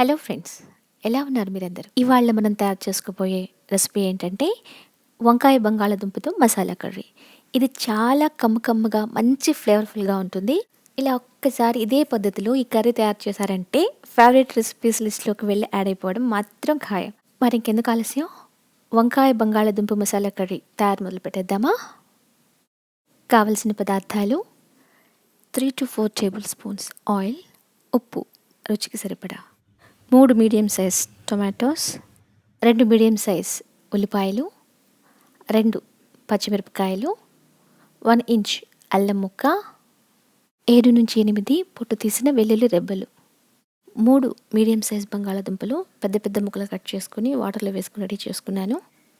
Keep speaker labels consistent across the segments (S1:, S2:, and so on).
S1: Hello friends, ఎలా ఉన్నారు మీరందరూ? ఇవాళ మనం తయారు చేసుకోబోయే రెసిపీ ఏంటంటే వంకాయ బంగాళాదుంపతో మసాలా కర్రీ. ఇది చాలా కమ్మగా మంచి ఫ్లేవర్ఫుల్గా ఉంటుంది. ఇలా ఒక్కసారి ఇదే పద్ధతిలో ఈ కర్రీ తయారు చేశారంటే ఫేవరెట్ రెసిపీస్ లిస్ట్లోకి వెళ్ళి యాడ్ అయిపోవడం మాత్రం ఖాయం. మరి ఇంకెందుకు ఆలస్యం, వంకాయ బంగాళాదుంప మసాలా కర్రీ తయారు మొదలు పెట్టేద్దామా? కావలసిన పదార్థాలు: 3 to 4 టేబుల్ స్పూన్స్ ఆయిల్, ఉప్పు రుచికి సరిపడా, 3 medium size tomatoes, 2 medium size ఉల్లిపాయలు, 2 పచ్చిమిరపకాయలు, 1 ఇంచ్ అల్లం ముక్క, 7 నుంచి 8 పొట్టు తీసిన వెల్లుల్లి రెబ్బలు, 3 మీడియం సైజ్ బంగాళాదుంపలు పెద్ద ముక్కలు కట్ చేసుకుని వాటర్లో వేసుకుని రెడీ చేసుకున్నాను.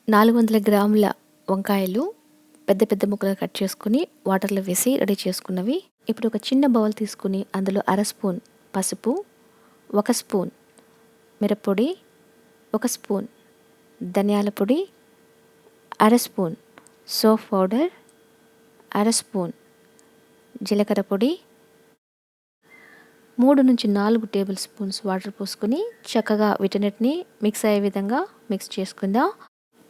S1: 400 గ్రాముల వంకాయలు పెద్ద ముక్కలు కట్ చేసుకుని వాటర్లో వేసి రెడీ చేసుకున్నవి. ఇప్పుడు ఒక చిన్న బౌల్ తీసుకుని అందులో 1/2 స్పూన్ పసుపు, 1 స్పూన్ మిరప్పొడి, 1 స్పూన్ ధనియాల పొడి, 1/2 స్పూన్ సోఫ్ పౌడర్, 1/2 స్పూన్ జీలకర్ర పొడి, 3 నుంచి 4 టేబుల్ స్పూన్స్ వాటర్ పోసుకుని చక్కగా వీటన్నిటిని మిక్స్ అయ్యే విధంగా మిక్స్ చేసుకుందాం.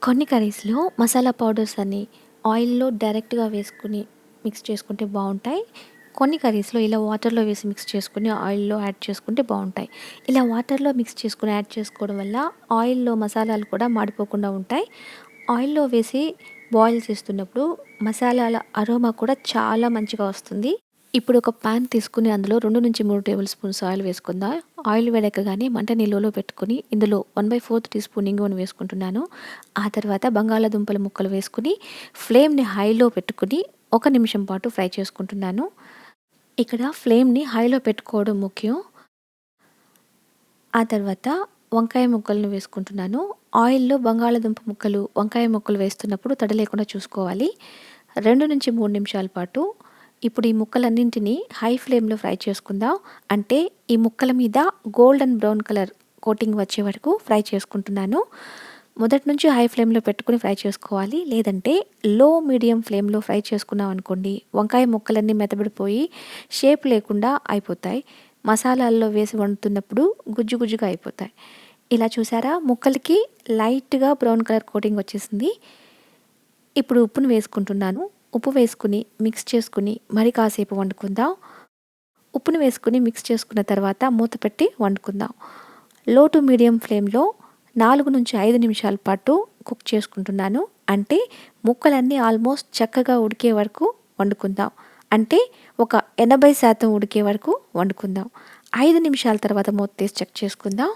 S1: కొన్ని కర్రీస్లో మసాలా పౌడర్స్ అన్ని ఆయిల్లో డైరెక్ట్గా వేసుకుని మిక్స్ చేసుకుంటే బాగుంటాయి. కొన్ని కర్రీస్లో ఇలా వాటర్లో వేసి మిక్స్ చేసుకుని ఆయిల్లో యాడ్ చేసుకుంటే బాగుంటాయి. ఇలా వాటర్లో మిక్స్ చేసుకుని యాడ్ చేసుకోవడం వల్ల ఆయిల్లో మసాలాలు కూడా మాడిపోకుండా ఉంటాయి. ఆయిల్లో వేసి బాయిల్ చేస్తున్నప్పుడు మసాలాల అరోమా కూడా చాలా మంచిగా వస్తుంది. ఇప్పుడు ఒక ప్యాన్ తీసుకుని అందులో 2 నుంచి 3 టేబుల్ స్పూన్స్ ఆయిల్ వేసుకుందాం. ఆయిల్ వేడెక్కగానే మంటని లోలో పెట్టుకుని ఇందులో 1/4 టీ స్పూన్ ఇంగువను వేసుకుంటున్నాను. ఆ తర్వాత బంగాళాదుంపల ముక్కలు వేసుకుని ఫ్లేమ్ని హైలో పెట్టుకుని 1 నిమిషం పాటు ఫ్రై చేసుకుంటున్నాను. ఇక్కడ ఫ్లేమ్ని హైలో పెట్టుకోవడం ముఖ్యం. ఆ తర్వాత వంకాయ ముక్కలను వేసుకుంటున్నాను. ఆయిల్లో బంగాళాదుంప ముక్కలు, వంకాయ ముక్కలు వేస్తున్నప్పుడు తడి లేకుండా చూసుకోవాలి. 2 నుంచి 3 నిమిషాల పాటు ఇప్పుడు ఈ ముక్కలన్నింటినీ హై ఫ్లేమ్లో ఫ్రై చేసుకుందాం. అంటే ఈ ముక్కల మీద గోల్డెన్ బ్రౌన్ కలర్ కోటింగ్ వచ్చే వరకు ఫ్రై చేసుకుంటున్నాను. మొదటి నుంచి హై ఫ్లేమ్లో పెట్టుకుని ఫ్రై చేసుకోవాలి. లేదంటే లో మీడియం ఫ్లేమ్లో ఫ్రై చేసుకున్నాం అనుకోండి, వంకాయ ముక్కలన్నీ మెత్తబడిపోయి షేప్ లేకుండా అయిపోతాయి. మసాలాల్లో వేసి వండుతున్నప్పుడు గుజ్జుగా అయిపోతాయి. ఇలా చూసారా, ముక్కలకి లైట్గా బ్రౌన్ కలర్ కోటింగ్ వచ్చేసింది. ఇప్పుడు ఉప్పును వేసుకుంటున్నాను. ఉప్పు వేసుకుని మిక్స్ చేసుకుని మరి కాసేపు వండుకుందాం. ఉప్పును వేసుకుని మిక్స్ చేసుకున్న తర్వాత మూత పెట్టి వండుకుందాం. లో టు మీడియం ఫ్లేమ్లో 4 నుంచి 5 నిమిషాల పాటు కుక్ చేసుకుంటున్నాను. అంటే ముక్కలన్నీ ఆల్మోస్ట్ చక్కగా ఉడికే వరకు వండుకుందాం. అంటే ఒక 80% ఉడికే వరకు వండుకుందాం. 5 నిమిషాల తర్వాత మూత తీసి చెక్ చేసుకుందాం.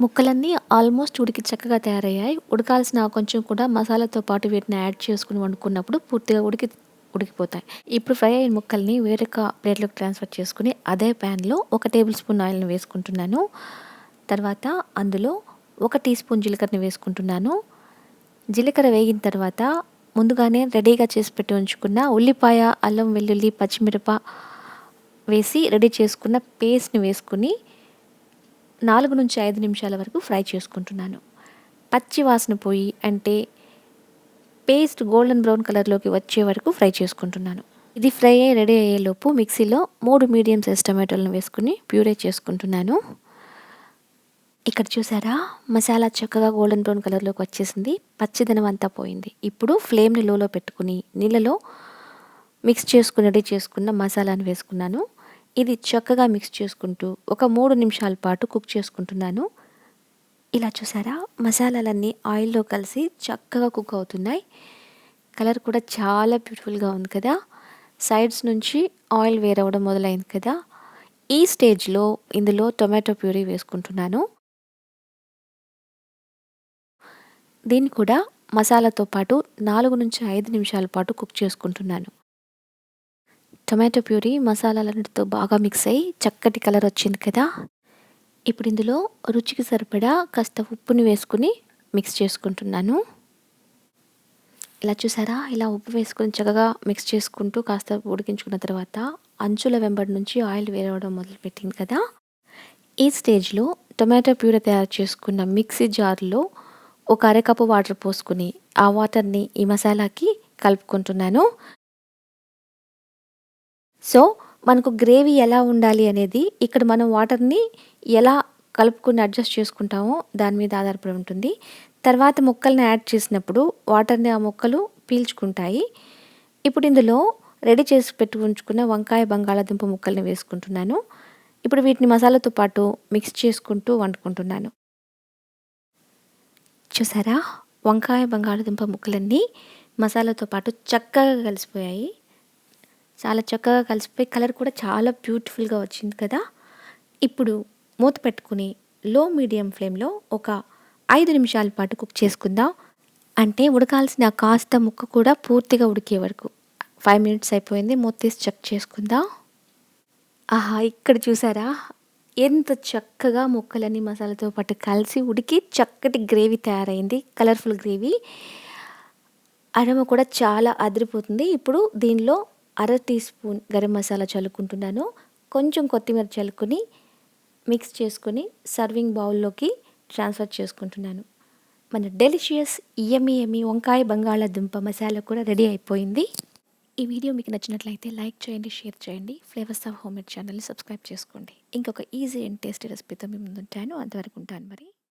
S1: ముక్కలన్నీ ఆల్మోస్ట్ ఉడికి చక్కగా తయారయ్యాయి. ఉడకాల్సిన కొంచెం కూడా మసాలాతో పాటు వీటిని యాడ్ చేసుకుని వండుకున్నప్పుడు పూర్తిగా ఉడికిపోతాయి. ఇప్పుడు ఫ్రై అయిన ముక్కల్ని వేరొక ప్లేట్లోకి ట్రాన్స్ఫర్ చేసుకుని అదే ప్యాన్లో 1 టేబుల్ స్పూన్ ఆయిల్ని వేసుకుంటున్నాను. తర్వాత అందులో 1 టీ స్పూన్ జీలకర్రని వేసుకుంటున్నాను. జీలకర్ర వేగిన తర్వాత ముందుగానే రెడీగా చేసి పెట్టి ఉంచుకున్న ఉల్లిపాయ, అల్లం వెల్లుల్లి, పచ్చిమిరప వేసి రెడీ చేసుకున్న పేస్ట్ని వేసుకుని 4 నుంచి 5 నిమిషాల వరకు ఫ్రై చేసుకుంటున్నాను. పచ్చి వాసన పోయి అంటే పేస్ట్ గోల్డెన్ బ్రౌన్ కలర్లోకి వచ్చే వరకు ఫ్రై చేసుకుంటున్నాను. ఇది ఫ్రై అయ్యి రెడీ అయ్యేలోపు మిక్సీలో 3 మీడియం సైజ్ టమాటోలను వేసుకుని ప్యూరే చేసుకుంటున్నాను. ఇక్కడ చూసారా, మసాలా చక్కగా గోల్డెన్ బ్రౌన్ కలర్లోకి వచ్చేసింది. పచ్చిదనం అంతా పోయింది. ఇప్పుడు ఫ్లేమ్ని లోలో పెట్టుకుని నీళ్ళలో మిక్స్ చేసుకుని రెడీ చేసుకున్న మసాలాను వేసుకున్నాను. ఇది చక్కగా మిక్స్ చేసుకుంటూ ఒక 3 నిమిషాల పాటు కుక్ చేసుకుంటున్నాను. ఇలా చూసారా, మసాలాలన్నీ ఆయిల్లో కలిసి చక్కగా కుక్ అవుతున్నాయి. కలర్ కూడా చాలా బ్యూటిఫుల్గా ఉంది కదా. సైడ్స్ నుంచి ఆయిల్ వేరవడం మొదలైంది కదా. ఈ స్టేజ్లో ఇందులో టొమాటో ప్యూరీ వేసుకుంటున్నాను. దీన్ని కూడా మసాలాతో పాటు 4 నుంచి 5 నిమిషాల పాటు కుక్ చేసుకుంటున్నాను. టొమాటో ప్యూరీ మసాలాలన్నిటితో బాగా మిక్స్ అయ్యి చక్కటి కలర్ వచ్చింది కదా. ఇప్పుడు ఇందులో రుచికి సరిపడా కాస్త ఉప్పుని వేసుకుని మిక్స్ చేసుకుంటున్నాను. ఇలా చూసారా, ఇలా ఉప్పు వేసుకొని చక్కగా మిక్స్ చేసుకుంటూ కాస్త ఉడికించుకున్న తర్వాత అంచుల వెంబడి నుంచి ఆయిల్ వేరవడం మొదలుపెట్టింది కదా. ఈ స్టేజ్లో టొమాటో ప్యూరీ తయారు చేసుకున్న మిక్సీ జార్లో 1 అరకప్పు వాటర్ పోసుకుని ఆ వాటర్ని ఈ మసాలాకి కలుపుకుంటున్నాను. సో మనకు గ్రేవీ ఎలా ఉండాలి అనేది ఇక్కడ మనం వాటర్‌ని ఎలా కలుపుకొని అడ్జస్ట్ చేసుకుంటామో దాని మీద ఆధారపడి ఉంటుంది. తర్వాత ముక్కల్ని యాడ్ చేసినప్పుడు వాటర్‌ని ఆ ముక్కలు పీల్చుకుంటాయి. ఇప్పుడు ఇందులో రెడీ చేసి పెట్టి ఉంచుకున్న వంకాయ, బంగాళాదుంప ముక్కల్ని వేసుకుంటున్నాను. ఇప్పుడు వీటిని మసాలాతో పాటు మిక్స్ చేసుకుంటూ వండుకుంటున్నాను. చూసారా? వంకాయ, బంగాళాదుంప ముక్కలన్నీ మసాలాతో పాటు చక్కగా కలిసిపోయాయి. చాలా చక్కగా కలిసిపోయి కలర్ కూడా చాలా బ్యూటిఫుల్‌గా వచ్చింది కదా! ఇప్పుడు మూత పెట్టుకుని లో మీడియం ఫ్లేమ్‌లో ఒక 5 నిమిషాల పాటు కుక్ చేసుకుందాం. అంటే ఉడకాల్సిన కాస్త ముక్క కూడా పూర్తిగా ఉడికే వరకు. 5 మినిట్స్ అయిపోయింది. మూత తీసి చెక్ చేసుకుందాం. ఆహా! ఇక్కడ చూసారా? ఎంత చక్కగా ముక్కలన్నీ మసాలాతో పాటు కలిసి ఉడికి చక్కటి గ్రేవీ తయారైంది. Colourful gravy. అరోమా కూడా చాలా అదిరిపోతుంది. ఇప్పుడు దీనిలో అర టీ స్పూన్ గరం మసాలా చల్లుకుంటున్నాను. కొంచెం కొత్తిమీర చల్లుకొని మిక్స్ చేసుకొని సర్వింగ్ బౌల్‌లోకి ట్రాన్స్‌ఫర్ చేసుకుంటున్నాను. మన డెలిషియస్ యమ్మీ యమ్మీ వంకాయ బంగాళాదుంప మసాలా కూడా రెడీ అయిపోయింది. ఈ వీడియో మీకు నచ్చినట్లయితే లైక్ చేయండి, షేర్ చేయండి. ఫ్లేవర్స్ ఆఫ్ హోమ్‌మేడ్ ఛానల్‌ని సబ్స్క్రైబ్ చేసుకోండి. ఇంకొక ఈజీ అండ్ టేస్టీ రెసిపీతో మీ ముందుంటాను. అంతవరకు ఉంటాను మరి.